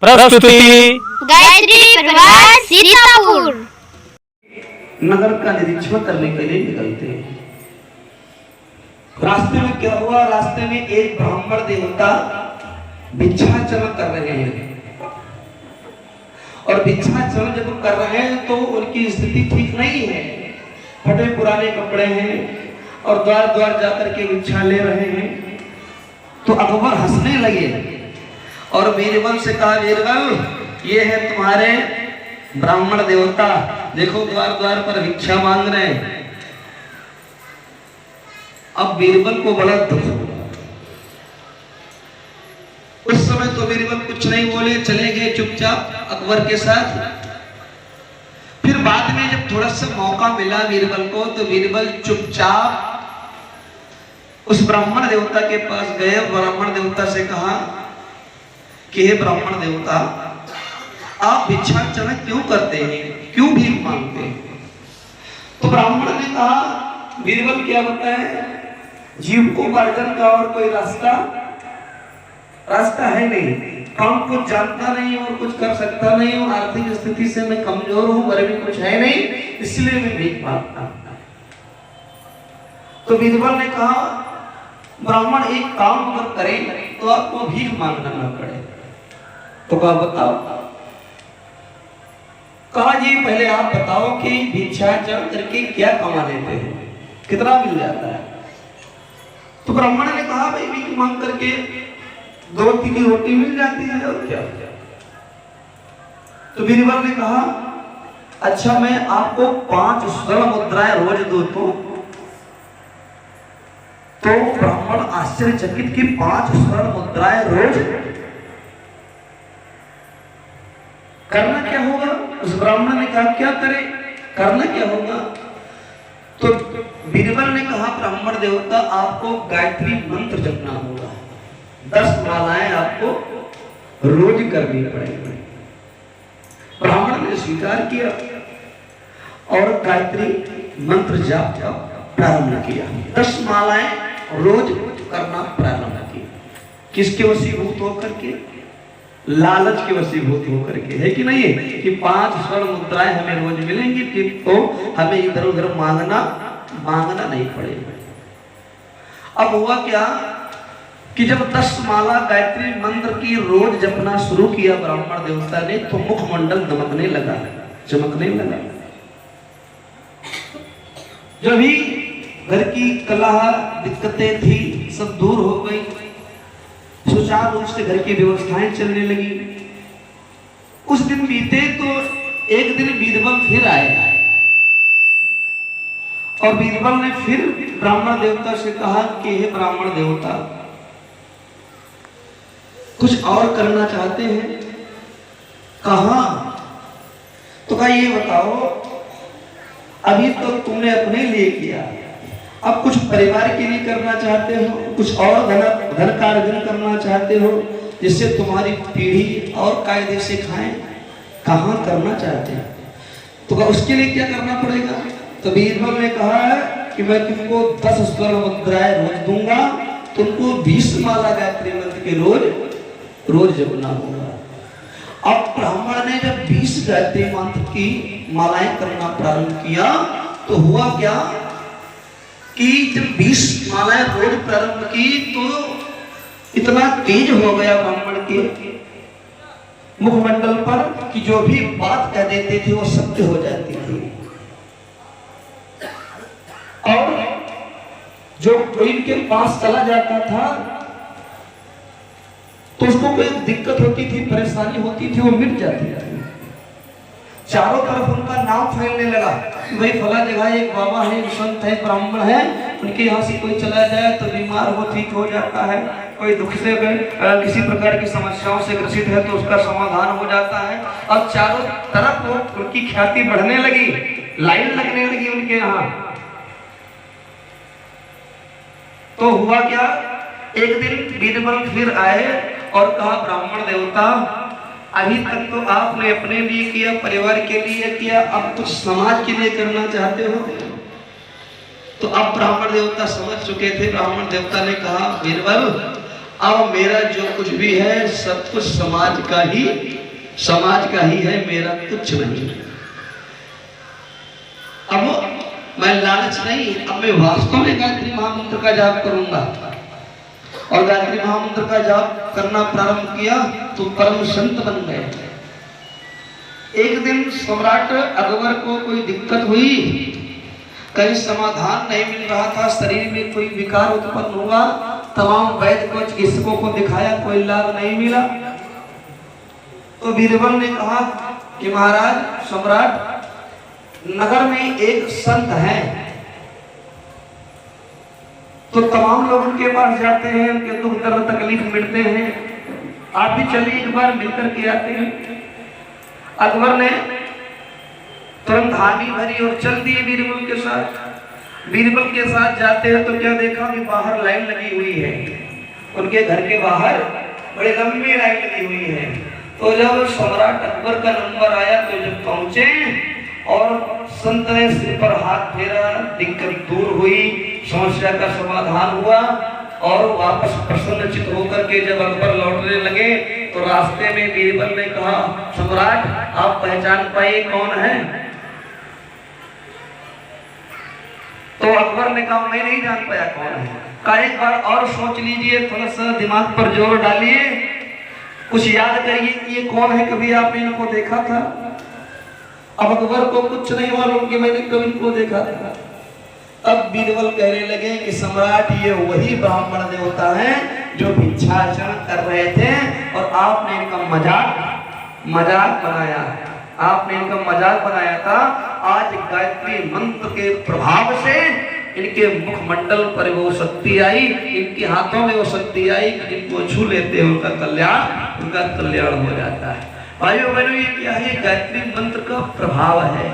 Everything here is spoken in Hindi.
प्रस्तुति गायत्री परिवार सीतापुर। नगर का निरीक्षण करने के लिए निकलते हैं। रास्ते में क्या हुआ? रास्ते में एक ब्राह्मण देवता भिक्षाचरण कर रहे हैं और भिक्षाचरण जब कर रहे हैं तो उनकी स्थिति ठीक नहीं है। फटे पुराने कपड़े हैं और द्वार द्वार जाकर के भिक्षा ले रहे हैं। तो अकबर हंसने लगे और बीरबल से कहा, बीरबल ये है तुम्हारे ब्राह्मण देवता, देखो द्वार द्वार पर भिक्षा मांग रहे हैं। अब बीरबल को बड़ा दुख हुआ। उस समय तो बीरबल कुछ नहीं बोले, चले गए चुपचाप अकबर के साथ। फिर बाद में जब थोड़ा सा मौका मिला बीरबल को, तो बीरबल चुपचाप उस ब्राह्मण देवता के पास गए। ब्राह्मण देवता से कहा कि हे ब्राह्मण देवता, आप भिक्षाचरण क्यों करते हैं, क्यों भीख मांगते हैं? तो ब्राह्मण ने कहा, बीरबल क्या बताए, जीविकोपार्जन का और कोई रास्ता है नहीं। काम कुछ जानता नहीं और कुछ कर सकता नहीं हूँ, आर्थिक स्थिति से मैं कमजोर हूँ, मेरे भी कुछ है नहीं, इसलिए मैं भीख मांगता हूँ। तो बीरबल ने कहा, ब्राह्मण एक काम अगर करे तो आपको भीख मांगना न पड़े। तो कहा बताओ। कहा जी पहले आप बताओ कि भिक्षाचरण करके क्या कमा लेते हैं, कितना मिल जाता है? तो ब्राह्मण ने कहा, भाई भीख मांग करके 2-3 रोटी मिल जाती है और क्या। तो बीरबल ने कहा, अच्छा मैं आपको 5 स्वर्ण मुद्राएं रोज दूं तो ब्राह्मण आश्चर्यचकित की 5 स्वर्ण मुद्राएं रोज करना क्या होगा? उस ब्राह्मण ने कहा, क्या करे, करना क्या होगा? तो बीरबल ने कहा, ब्राह्मण देवता आपको गायत्री मंत्र जपना होगा, 10 मालाएं आपको रोज करनी पड़ेगी। ब्राह्मण ने स्वीकार किया और गायत्री मंत्र जाप प्रारंभ किया। 10 मालाएं रोज करना प्रारंभ किया। किसके वशीभूत होकर के? लालच के वशीभूत होकर के, है कि नहीं है कि 5 स्वर्ण मुद्राएं हमें रोज मिलेंगी, ठीक तो हमें इधर उधर मांगना नहीं पड़ेगा। अब हुआ क्या कि जब 10 माला गायत्री मंत्र की रोज जपना शुरू किया ब्राह्मण देवता ने, तो मुखमंडल दमकने लगा, चमकने लगा। जो भी घर की कलह दिक्कतें थी सब दूर हो गई, सुचारू रूप से घर की व्यवस्थाएं चलने लगी। कुछ दिन बीते तो एक दिन बीरबल फिर आए और बीरबल ने फिर ब्राह्मण देवता से कहा कि हे ब्राह्मण देवता, कुछ और करना चाहते हैं? कहा? तो कहा ये बताओ, अभी तो तुमने अपने लिए किया, अब कुछ परिवार के लिए करना चाहते हो, कुछ और धन का अर्जन करना चाहते हो जिससे तुम्हारी पीढ़ी और कायदे से खाए, कहाँ करना चाहते हैं? तो उसके लिए क्या करना पड़ेगा? तो बीरबल ने कहा कि मैं तुमको 10 स्वर्ण मुद्राएं रोज दूंगा, तुमको 20 माला गायत्री मंत्र के रोज जपना होगा। अब ब्राह्मण ने जब 20 गायत्री मंत्र की मालाएं करना प्रारंभ किया तो हुआ क्या कि जब 20 मालाएं रोज प्रारंभ की तो इतना तेज हो गया ब्राह्मण के मुखमंडल पर कि जो भी बात कह देते थे वो सत्य हो जाती थी। और जो कोई इनके पास चला जाता था तो उसको कोई दिक्कत होती थी, परेशानी होती थी, वो मिट जाती थी। चारों तरफ उनका नाम फैलने लगा, भाई फला जगह एक बाबा है, एक संत है, ब्राह्मण है, उनके यहाँ से कोई चला जाए तो बीमार हो ठीक हो जाता है, कोई दुख से किसी प्रकार की समस्याओं से ग्रसित है तो उसका समाधान हो जाता है। अब चारों तरफ उनकी ख्याति बढ़ने लगी, लाइन लगने लगी उनके यहाँ। तो हुआ क्या, एक दिन बीरबल फिर आए और कहा, ब्राह्मण देवता अभी तक तो आपने अपने लिए किया, परिवार के लिए किया, अब कुछ समाज के लिए करना चाहते हो? तो अब ब्राह्मण देवता समझ चुके थे। ब्राह्मण देवता ने कहा, बीरबल अब मेरा जो कुछ भी है सब कुछ समाज का ही है, मेरा कुछ नहीं। अब मैं लालच नहीं, अब मैं वास्तव में गायत्री महामंत्र का जाप करूंगा। और गायत्री महामंत्र का जाप करना प्रारंभ किया तो परम संत बन गए। एक दिन सम्राट अकबर को कोई दिक्कत हुई, कहीं समाधान नहीं मिल रहा था, शरीर में कोई विकार उत्पन्न हुआ, तमाम वैद्य को चिकित्सकों को दिखाया, कोई लाभ नहीं मिला। तो बीरबल ने कहा कि महाराज सम्राट, नगर में एक संत है, तो तमाम लोग उनके पास जाते हैं, उनके दुख दर्द तकलीफ मिटते हैं, आप भी चलिए एक बार मिलकर के आते हैं। अकबर ने तुरंत हामी भरी और चल दिए बीरबल के साथ। बीरबल के साथ जाते हैं तो क्या देखा कि बाहर लाइन लगी हुई है, उनके घर के बाहर बड़े लंबी लाइन लगी हुई है। तो जब सम्राट अकबर का नंबर आया तो जब पहुंचे और संत ने सिर पर हाथ फेरा, दिक्कत दूर हुई, समस्या का समाधान हुआ और वापस प्रसन्नचित होकर के जब अकबर लौटने लगे तो रास्ते में बीरबल ने कहा, सम्राट आप पहचान पाए कौन है? तो अकबर ने कहा मैं नहीं जान पाया कौन है। कहा एक बार और सोच लीजिए, थोड़ा सा दिमाग पर जोर डालिए, कुछ याद करिए कि ये कौन है, कभी आपने इनको देखा था? अब अकबर को कुछ नहीं मालूम कि मैंने कभी इनको देखा था। अब बीरबल कहने लगे कि सम्राट ये वही ब्राह्मण देवता हैं जो भिक्षाचरण कर रहे थे और आपने इनका मजाक बनाया, आपने इनका मजाक बनाया था। आज गायत्री मंत्र के प्रभाव से इनके मुखमंडल पर वो शक्ति आई, इनके हाथों में वो शक्ति आई, इनको छू लेते हैं उनका कल्याण हो जाता है। भाइयों बहनों, ये क्या है? गायत्री मंत्र का प्रभाव है।